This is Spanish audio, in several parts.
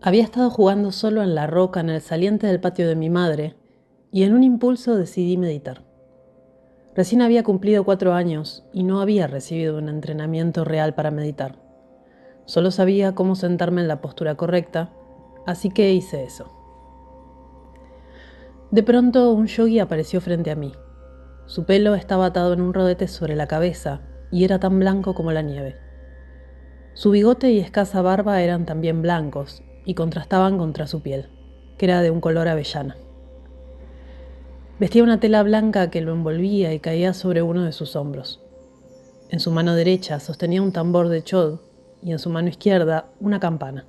Había estado jugando solo en la roca en el saliente del patio de mi madre y en un impulso decidí meditar. Recién había cumplido 4 años y no había recibido un entrenamiento real para meditar. Solo sabía cómo sentarme en la postura correcta, así que hice eso. De pronto un yogui apareció frente a mí. Su pelo estaba atado en un rodete sobre la cabeza y era tan blanco como la nieve. Su bigote y escasa barba eran también blancos y contrastaban contra su piel, que era de un color avellana. Vestía una tela blanca que lo envolvía y caía sobre uno de sus hombros. En su mano derecha sostenía un tambor de chod y en su mano izquierda una campana.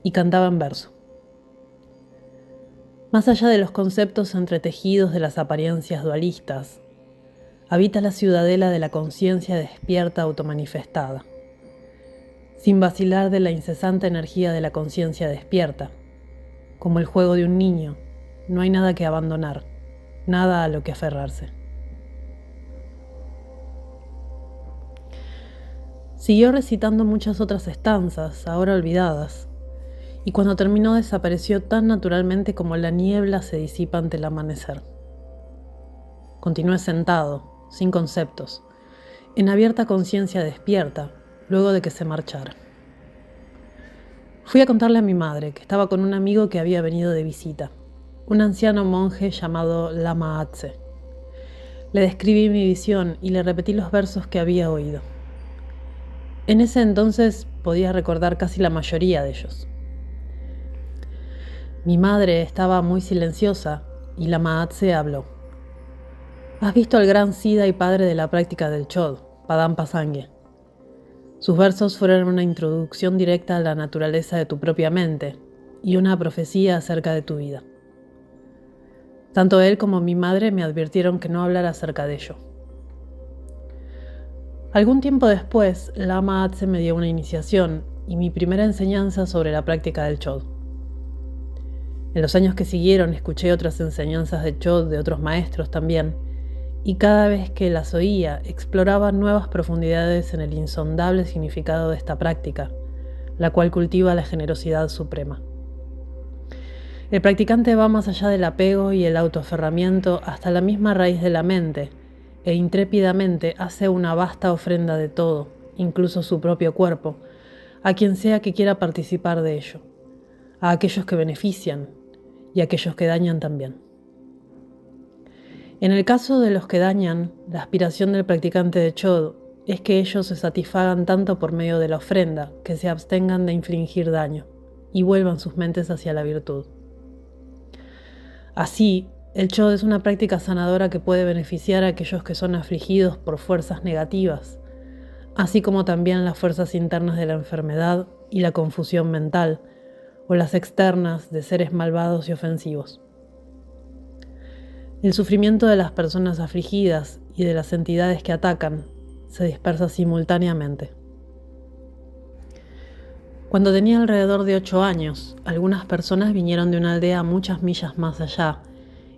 Y cantaba en verso. Más allá de los conceptos entretejidos de las apariencias dualistas, habita la ciudadela de la conciencia despierta automanifestada. Sin vacilar de la incesante energía de la conciencia despierta, como el juego de un niño, no hay nada que abandonar, nada a lo que aferrarse. Siguió recitando muchas otras estanzas, ahora olvidadas, y cuando terminó desapareció tan naturalmente como la niebla se disipa ante el amanecer. Continué sentado, sin conceptos, en abierta conciencia despierta, luego de que se marchara. Fui a contarle a mi madre que estaba con un amigo que había venido de visita, un anciano monje llamado Lama Atse. Le describí mi visión y le repetí los versos que había oído. En ese entonces podía recordar casi la mayoría de ellos. Mi madre estaba muy silenciosa y Lama Atse habló. ¿Has visto al gran Siddha y padre de la práctica del Chod, Padampa Sangye? Sus versos fueron una introducción directa a la naturaleza de tu propia mente y una profecía acerca de tu vida. Tanto él como mi madre me advirtieron que no hablara acerca de ello. Algún tiempo después, Lama Atse me dio una iniciación y mi primera enseñanza sobre la práctica del Chod. En los años que siguieron escuché otras enseñanzas de Chod de otros maestros también, y cada vez que las oía exploraba nuevas profundidades en el insondable significado de esta práctica, la cual cultiva la generosidad suprema. El practicante va más allá del apego y el autoaferramiento hasta la misma raíz de la mente, e intrépidamente hace una vasta ofrenda de todo, incluso su propio cuerpo, a quien sea que quiera participar de ello, a aquellos que benefician y a aquellos que dañan también. En el caso de los que dañan, la aspiración del practicante de Chod es que ellos se satisfagan tanto por medio de la ofrenda que se abstengan de infligir daño y vuelvan sus mentes hacia la virtud. Así, el Chod es una práctica sanadora que puede beneficiar a aquellos que son afligidos por fuerzas negativas, así como también las fuerzas internas de la enfermedad y la confusión mental, o las externas de seres malvados y ofensivos. El sufrimiento de las personas afligidas y de las entidades que atacan se dispersa simultáneamente. Cuando tenía alrededor de 8 años, algunas personas vinieron de una aldea muchas millas más allá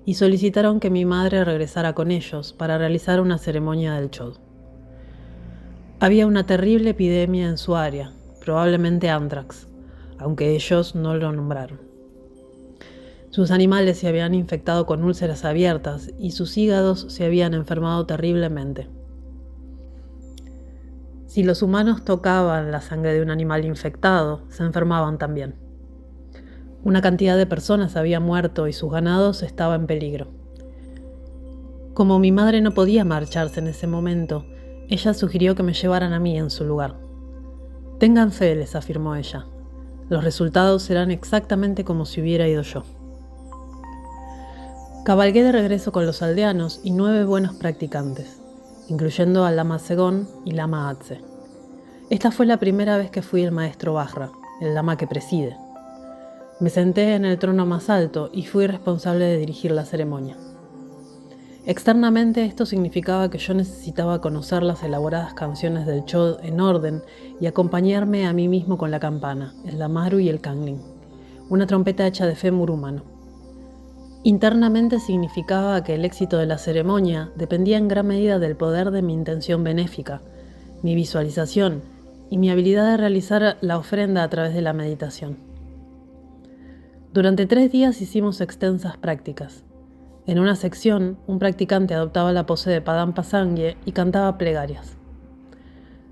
y solicitaron que mi madre regresara con ellos para realizar una ceremonia del Chod. Había una terrible epidemia en su área, probablemente anthrax, aunque ellos no lo nombraron. Sus animales se habían infectado con úlceras abiertas y sus hígados se habían enfermado terriblemente. Si los humanos tocaban la sangre de un animal infectado, se enfermaban también. Una cantidad de personas había muerto y sus ganados estaba en peligro. Como mi madre no podía marcharse en ese momento, ella sugirió que me llevaran a mí en su lugar. Tengan fe, les afirmó ella. Los resultados serán exactamente como si hubiera ido yo. Cabalgué de regreso con los aldeanos y 9 buenos practicantes, incluyendo a Lama Segón y Lama Atse. Esta fue la primera vez que fui el maestro Vajra, el lama que preside. Me senté en el trono más alto y fui responsable de dirigir la ceremonia. Externamente esto significaba que yo necesitaba conocer las elaboradas canciones del Chod en orden y acompañarme a mí mismo con la campana, el damaru y el kanglin, una trompeta hecha de fémur humano. Internamente significaba que el éxito de la ceremonia dependía en gran medida del poder de mi intención benéfica, mi visualización y mi habilidad de realizar la ofrenda a través de la meditación. Durante 3 días hicimos extensas prácticas. En una sección, un practicante adoptaba la pose de Padampa Sangye y cantaba plegarias.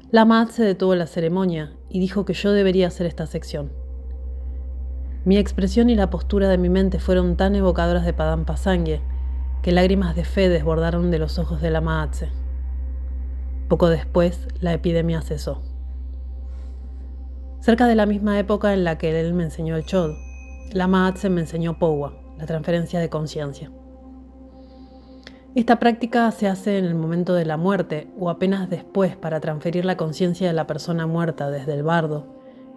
Lama Atse detuvo la ceremonia y dijo que yo debería hacer esta sección. Mi expresión y la postura de mi mente fueron tan evocadoras de Padampa Sangye que lágrimas de fe desbordaron de los ojos de Lama Atse. Poco después, la epidemia cesó. Cerca de la misma época en la que él me enseñó el Chod, Lama Atse me enseñó Powa, la transferencia de conciencia. Esta práctica se hace en el momento de la muerte o apenas después para transferir la conciencia de la persona muerta desde el bardo,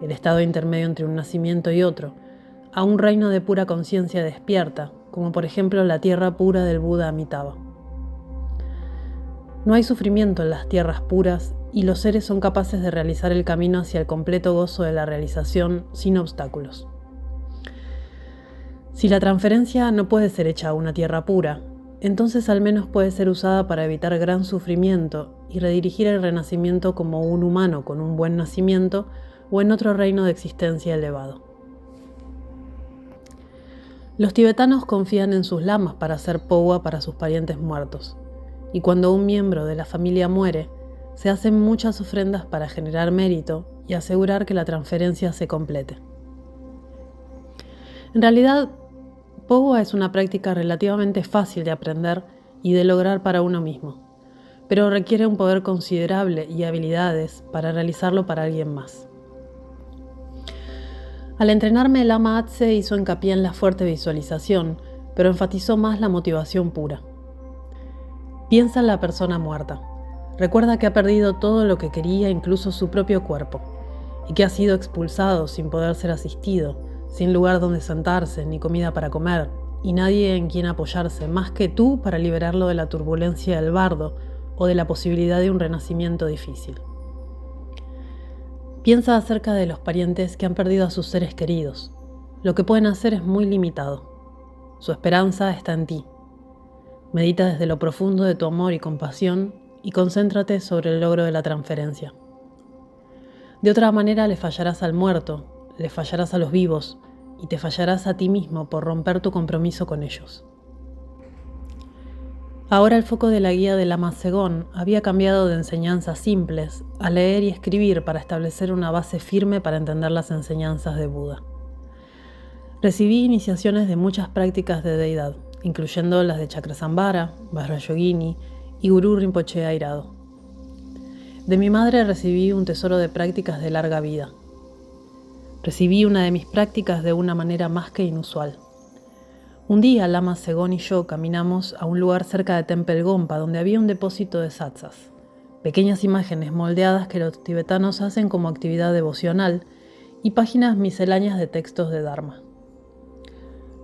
el estado intermedio entre un nacimiento y otro, a un reino de pura conciencia despierta, como por ejemplo la tierra pura del Buda Amitabha. No hay sufrimiento en las tierras puras y los seres son capaces de realizar el camino hacia el completo gozo de la realización sin obstáculos. Si la transferencia no puede ser hecha a una tierra pura, entonces al menos puede ser usada para evitar gran sufrimiento y redirigir el renacimiento como un humano con un buen nacimiento o en otro reino de existencia elevado. Los tibetanos confían en sus lamas para hacer powa para sus parientes muertos, y cuando un miembro de la familia muere, se hacen muchas ofrendas para generar mérito y asegurar que la transferencia se complete. En realidad, Powa es una práctica relativamente fácil de aprender y de lograr para uno mismo, pero requiere un poder considerable y habilidades para realizarlo para alguien más. Al entrenarme, el Lama Atse hizo hincapié en la fuerte visualización, pero enfatizó más la motivación pura. Piensa en la persona muerta. Recuerda que ha perdido todo lo que quería, incluso su propio cuerpo, y que ha sido expulsado sin poder ser asistido, sin lugar donde sentarse, ni comida para comer, y nadie en quien apoyarse más que tú para liberarlo de la turbulencia del bardo o de la posibilidad de un renacimiento difícil. Piensa acerca de los parientes que han perdido a sus seres queridos. Lo que pueden hacer es muy limitado. Su esperanza está en ti. Medita desde lo profundo de tu amor y compasión y concéntrate sobre el logro de la transferencia. De otra manera le fallarás al muerto, le fallarás a los vivos y te fallarás a ti mismo por romper tu compromiso con ellos. Ahora el foco de la guía de Lama Segón había cambiado de enseñanzas simples a leer y escribir para establecer una base firme para entender las enseñanzas de Buda. Recibí iniciaciones de muchas prácticas de deidad, incluyendo las de Chakrasambhara, Vajrayogini y Guru Rinpoche Airado. De mi madre recibí un tesoro de prácticas de larga vida. Recibí una de mis prácticas de una manera más que inusual. Un día, Lama Segón y yo caminamos a un lugar cerca de Tempel Gompa donde había un depósito de satsas, pequeñas imágenes moldeadas que los tibetanos hacen como actividad devocional y páginas misceláneas de textos de Dharma.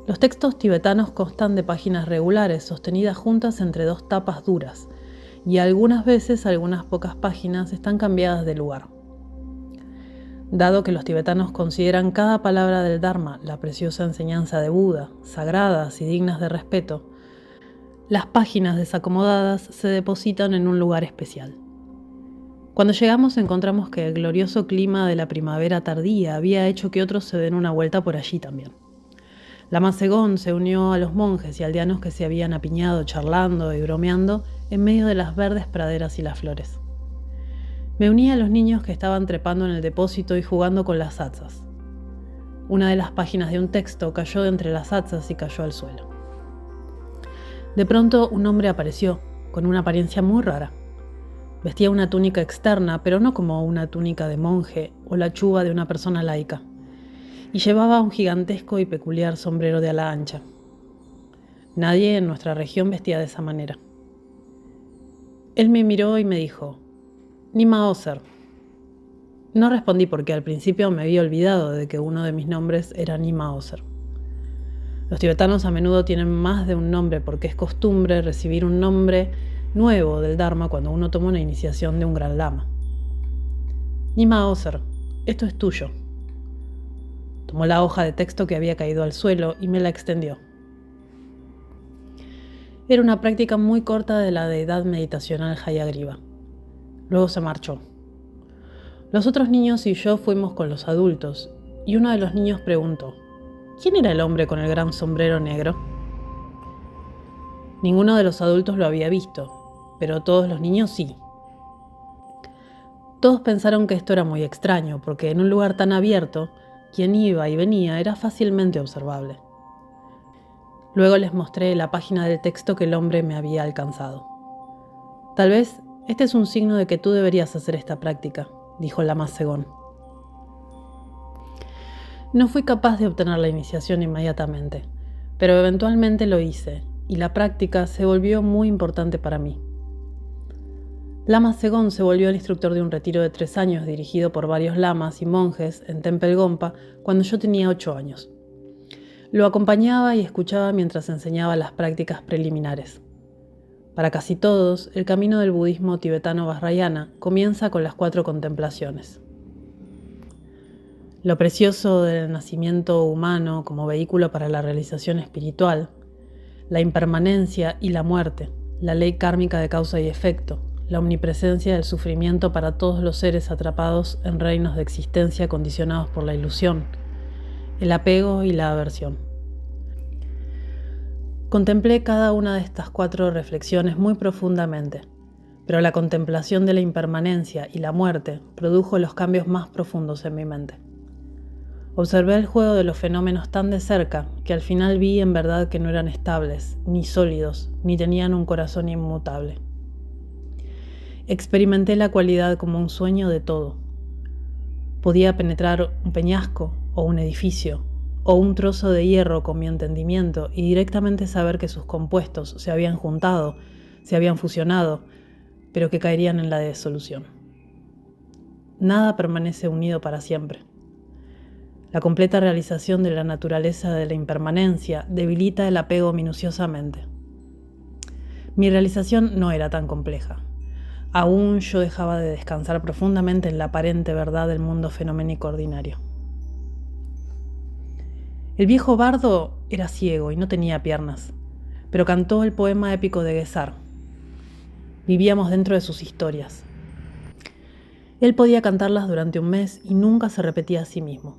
Los textos tibetanos constan de páginas regulares sostenidas juntas entre 2 tapas duras y algunas veces algunas pocas páginas están cambiadas de lugar. Dado que los tibetanos consideran cada palabra del Dharma la preciosa enseñanza de Buda, sagradas y dignas de respeto, las páginas desacomodadas se depositan en un lugar especial. Cuando llegamos encontramos que el glorioso clima de la primavera tardía había hecho que otros se den una vuelta por allí también. Lama Segón se unió a los monjes y aldeanos que se habían apiñado charlando y bromeando en medio de las verdes praderas y las flores. Me uní a los niños que estaban trepando en el depósito y jugando con las satsas. Una de las páginas de un texto cayó de entre las satsas y cayó al suelo. De pronto un hombre apareció, con una apariencia muy rara. Vestía una túnica externa, pero no como una túnica de monje o la chuba de una persona laica, y llevaba un gigantesco y peculiar sombrero de ala ancha. Nadie en nuestra región vestía de esa manera. Él me miró y me dijo: Nima Oser. No respondí porque al principio me había olvidado de que uno de mis nombres era Nima Oser. Los tibetanos a menudo tienen más de un nombre porque es costumbre recibir un nombre nuevo del Dharma cuando uno toma una iniciación de un gran lama. Nima Oser, esto es tuyo. Tomó la hoja de texto que había caído al suelo y me la extendió. Era una práctica muy corta de la deidad meditacional Hayagriva. Luego se marchó. Los otros niños y yo fuimos con los adultos, y uno de los niños preguntó: ¿quién era el hombre con el gran sombrero negro? Ninguno de los adultos lo había visto, pero todos los niños sí. Todos pensaron que esto era muy extraño, porque en un lugar tan abierto, quien iba y venía era fácilmente observable. Luego les mostré la página del texto que el hombre me había alcanzado. Tal vez este es un signo de que tú deberías hacer esta práctica, dijo Lama Segón. No fui capaz de obtener la iniciación inmediatamente, pero eventualmente lo hice, y la práctica se volvió muy importante para mí. Lama Segón se volvió el instructor de un retiro de 3 años dirigido por varios lamas y monjes en Tempel Gompa cuando yo tenía 8 años. Lo acompañaba y escuchaba mientras enseñaba las prácticas preliminares. Para casi todos, el camino del budismo tibetano vajrayana comienza con las 4 contemplaciones. Lo precioso del nacimiento humano como vehículo para la realización espiritual, la impermanencia y la muerte, la ley kármica de causa y efecto, la omnipresencia del sufrimiento para todos los seres atrapados en reinos de existencia condicionados por la ilusión, el apego y la aversión. Contemplé cada una de estas 4 reflexiones muy profundamente, pero la contemplación de la impermanencia y la muerte produjo los cambios más profundos en mi mente. Observé el juego de los fenómenos tan de cerca que al final vi en verdad que no eran estables, ni sólidos, ni tenían un corazón inmutable. Experimenté la cualidad como un sueño de todo. Podía penetrar un peñasco o un edificio, o un trozo de hierro con mi entendimiento y directamente saber que sus compuestos se habían juntado, se habían fusionado, pero que caerían en la disolución. Nada permanece unido para siempre. La completa realización de la naturaleza de la impermanencia debilita el apego minuciosamente. Mi realización no era tan compleja. Aún yo dejaba de descansar profundamente en la aparente verdad del mundo fenoménico ordinario. El viejo bardo era ciego y no tenía piernas, pero cantó el poema épico de Gesar. Vivíamos dentro de sus historias. Él podía cantarlas durante un mes y nunca se repetía a sí mismo.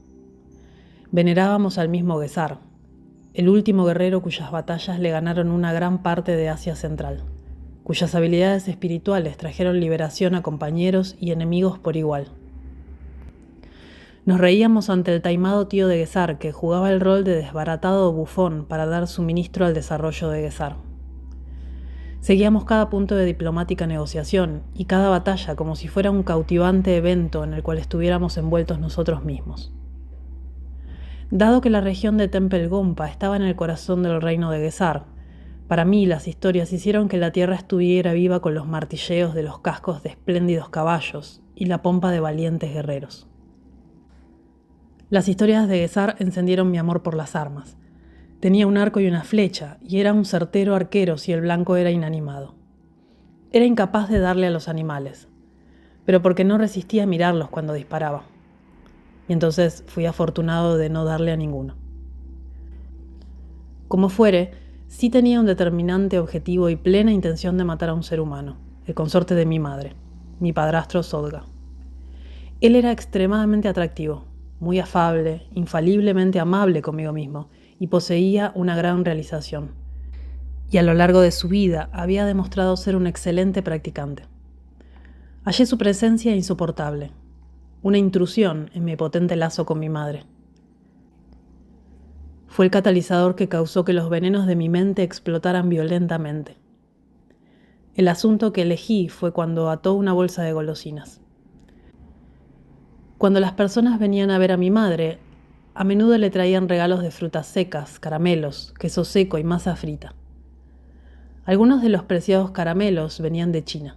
Venerábamos al mismo Gesar, el último guerrero cuyas batallas le ganaron una gran parte de Asia Central, cuyas habilidades espirituales trajeron liberación a compañeros y enemigos por igual. Nos reíamos ante el taimado tío de Gesar, que jugaba el rol de desbaratado bufón para dar suministro al desarrollo de Gesar. Seguíamos cada punto de diplomática negociación y cada batalla como si fuera un cautivante evento en el cual estuviéramos envueltos nosotros mismos. Dado que la región de Tempel Gompa estaba en el corazón del reino de Gesar, para mí las historias hicieron que la tierra estuviera viva con los martilleos de los cascos de espléndidos caballos y la pompa de valientes guerreros. Las historias de Gesar encendieron mi amor por las armas. Tenía un arco y una flecha, y era un certero arquero si el blanco era inanimado. Era incapaz de darle a los animales, pero porque no resistía a mirarlos cuando disparaba. Y entonces fui afortunado de no darle a ninguno. Como fuere, sí tenía un determinante objetivo y plena intención de matar a un ser humano, el consorte de mi madre, mi padrastro Sodga. Él era extremadamente atractivo, muy afable, infaliblemente amable conmigo mismo, y poseía una gran realización. Y a lo largo de su vida había demostrado ser un excelente practicante. Hallé su presencia insoportable, una intrusión en mi potente lazo con mi madre. Fue el catalizador que causó que los venenos de mi mente explotaran violentamente. El asunto que elegí fue cuando ató una bolsa de golosinas. Cuando las personas venían a ver a mi madre, a menudo le traían regalos de frutas secas, caramelos, queso seco y masa frita. Algunos de los preciados caramelos venían de China.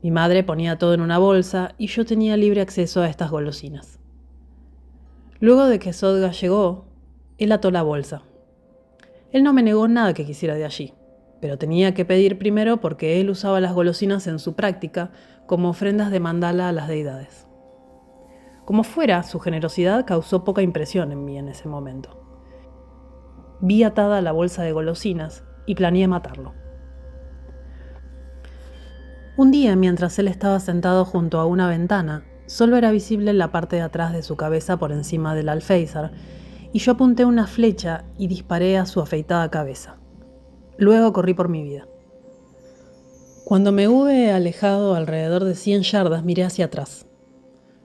Mi madre ponía todo en una bolsa y yo tenía libre acceso a estas golosinas. Luego de que Sodga llegó, él ató la bolsa. Él no me negó nada que quisiera de allí, pero tenía que pedir primero porque él usaba las golosinas en su práctica como ofrendas de mandala a las deidades. Como fuera, su generosidad causó poca impresión en mí en ese momento. Vi atada la bolsa de golosinas y planeé matarlo. Un día, mientras él estaba sentado junto a una ventana, solo era visible la parte de atrás de su cabeza por encima del alféizar, y yo apunté una flecha y disparé a su afeitada cabeza. Luego corrí por mi vida. Cuando me hube alejado alrededor de 100 yardas, miré hacia atrás.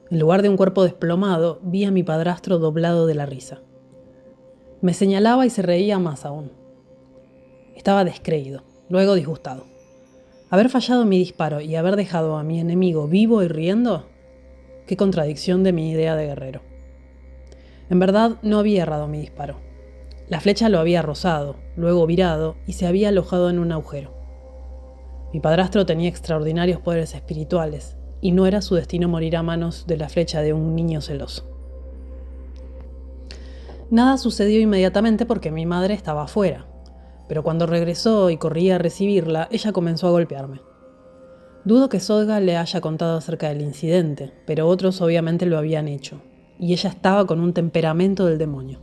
En lugar de un cuerpo desplomado, vi a mi padrastro doblado de la risa. Me señalaba y se reía más aún. Estaba descreído, luego disgustado. Haber fallado mi disparo y haber dejado a mi enemigo vivo y riendo, qué contradicción de mi idea de guerrero. En verdad, no había errado mi disparo. La flecha lo había rozado, luego virado y se había alojado en un agujero. Mi padrastro tenía extraordinarios poderes espirituales y no era su destino morir a manos de la flecha de un niño celoso. Nada sucedió inmediatamente porque mi madre estaba afuera, pero cuando regresó y corría a recibirla, ella comenzó a golpearme. Dudo que Sodga le haya contado acerca del incidente, pero otros obviamente lo habían hecho, y ella estaba con un temperamento del demonio.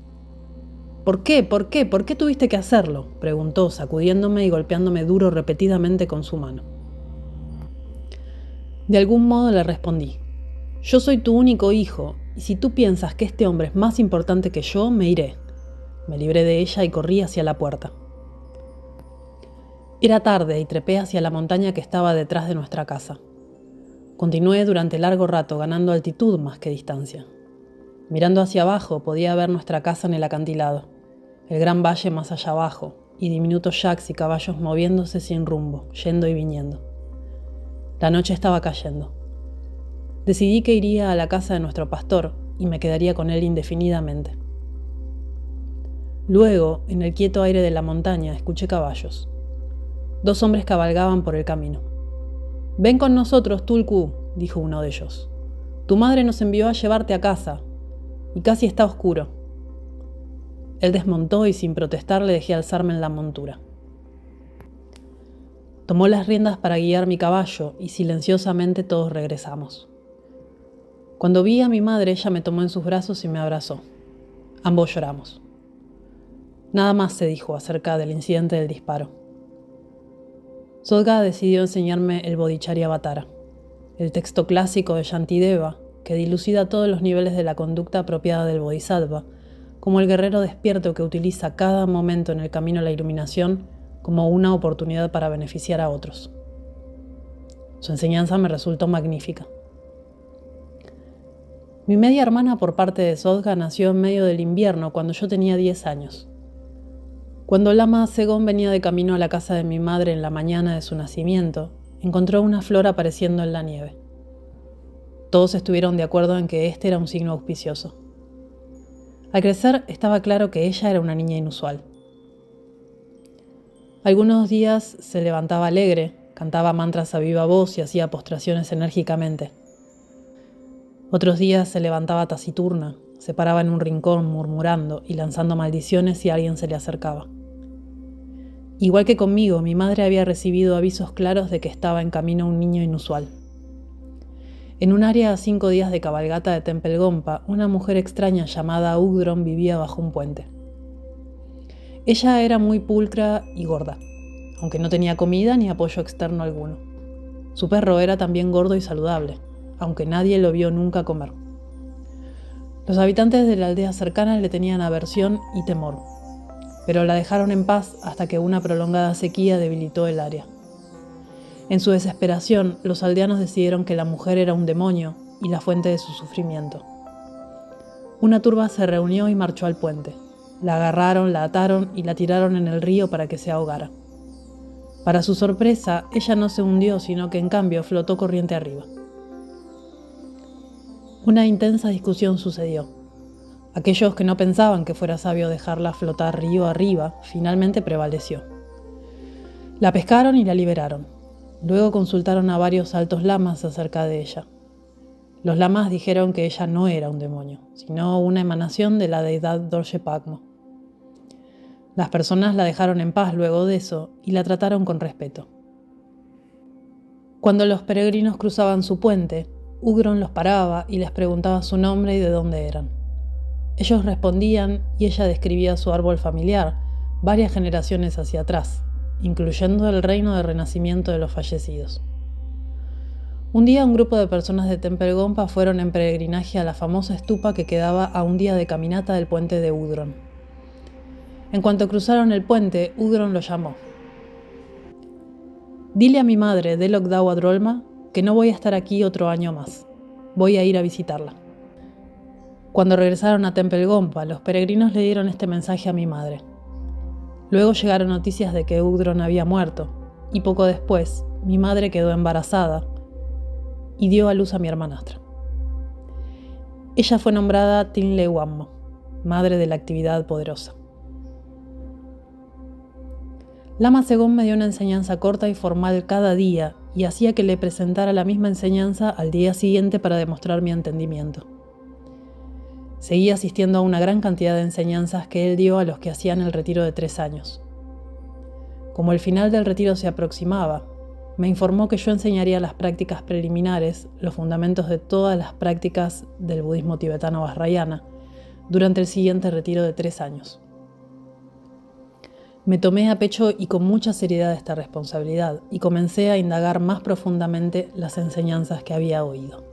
¿Por qué? ¿Por qué? ¿Por qué tuviste que hacerlo?, preguntó, sacudiéndome y golpeándome duro repetidamente con su mano. De algún modo le respondí: yo soy tu único hijo, y si tú piensas que este hombre es más importante que yo, me iré. Me libré de ella y corrí hacia la puerta. Era tarde y trepé hacia la montaña que estaba detrás de nuestra casa. Continué durante largo rato, ganando altitud más que distancia. Mirando hacia abajo podía ver nuestra casa en el acantilado, el gran valle más allá abajo, y diminutos yaks y caballos moviéndose sin rumbo, yendo y viniendo. La noche estaba cayendo. Decidí que iría a la casa de nuestro pastor y me quedaría con él indefinidamente. Luego, en el quieto aire de la montaña, escuché caballos. 2 hombres cabalgaban por el camino. «Ven con nosotros, Tulku», dijo uno de ellos. «Tu madre nos envió a llevarte a casa, y casi está oscuro». Él desmontó y sin protestar le dejé alzarme en la montura. Tomó las riendas para guiar mi caballo y silenciosamente todos regresamos. Cuando vi a mi madre, ella me tomó en sus brazos y me abrazó. Ambos lloramos. Nada más se dijo acerca del incidente del disparo. Sodga decidió enseñarme el Bodhicharyavatara, el texto clásico de Shantideva que dilucida todos los niveles de la conducta apropiada del Bodhisattva, como el guerrero despierto que utiliza cada momento en el camino a la iluminación como una oportunidad para beneficiar a otros. Su enseñanza me resultó magnífica. Mi media hermana por parte de Sodga nació en medio del invierno cuando yo tenía 10 años. Cuando Lama Segón venía de camino a la casa de mi madre en la mañana de su nacimiento, encontró una flor apareciendo en la nieve. Todos estuvieron de acuerdo en que este era un signo auspicioso. Al crecer, estaba claro que ella era una niña inusual. Algunos días se levantaba alegre, cantaba mantras a viva voz y hacía postraciones enérgicamente. Otros días se levantaba taciturna, se paraba en un rincón murmurando y lanzando maldiciones si alguien se le acercaba. Igual que conmigo, mi madre había recibido avisos claros de que estaba en camino un niño inusual. En un área a 5 días de cabalgata de Temple Gompa, una mujer extraña llamada Ugdron vivía bajo un puente. Ella era muy pulcra y gorda, aunque no tenía comida ni apoyo externo alguno. Su perro era también gordo y saludable, aunque nadie lo vio nunca comer. Los habitantes de la aldea cercana le tenían aversión y temor, pero la dejaron en paz hasta que una prolongada sequía debilitó el área. En su desesperación, los aldeanos decidieron que la mujer era un demonio y la fuente de su sufrimiento. Una turba se reunió y marchó al puente. La agarraron, la ataron y la tiraron en el río para que se ahogara. Para su sorpresa, ella no se hundió, sino que en cambio flotó corriente arriba. Una intensa discusión sucedió. Aquellos que no pensaban que fuera sabio dejarla flotar río arriba, finalmente prevaleció. La pescaron y la liberaron. Luego consultaron a varios altos lamas acerca de ella. Los lamas dijeron que ella no era un demonio, sino una emanación de la deidad Dorje Pagmo. Las personas la dejaron en paz luego de eso y la trataron con respeto. Cuando los peregrinos cruzaban su puente, Ugron los paraba y les preguntaba su nombre y de dónde eran. Ellos respondían y ella describía su árbol familiar, varias generaciones hacia atrás, incluyendo el reino de renacimiento de los fallecidos. Un día un grupo de personas de Temple Gompa fueron en peregrinaje a la famosa estupa que quedaba a un día de caminata del puente de Udron. En cuanto cruzaron el puente, Udron lo llamó. «Dile a mi madre, Delok Dawa Drolma, que no voy a estar aquí otro año más. Voy a ir a visitarla». Cuando regresaron a Temple Gompa, los peregrinos le dieron este mensaje a mi madre. Luego llegaron noticias de que Udron había muerto, y poco después, mi madre quedó embarazada y dio a luz a mi hermanastra. Ella fue nombrada Tinle Wammo, madre de la actividad poderosa. Lama Segón me dio una enseñanza corta y formal cada día y hacía que le presentara la misma enseñanza al día siguiente para demostrar mi entendimiento. Seguí asistiendo a una gran cantidad de enseñanzas que él dio a los que hacían el retiro de 3 años. Como el final del retiro se aproximaba, me informó que yo enseñaría las prácticas preliminares, los fundamentos de todas las prácticas del budismo tibetano vajrayana, durante el siguiente retiro de 3 años. Me tomé a pecho y con mucha seriedad esta responsabilidad y comencé a indagar más profundamente las enseñanzas que había oído.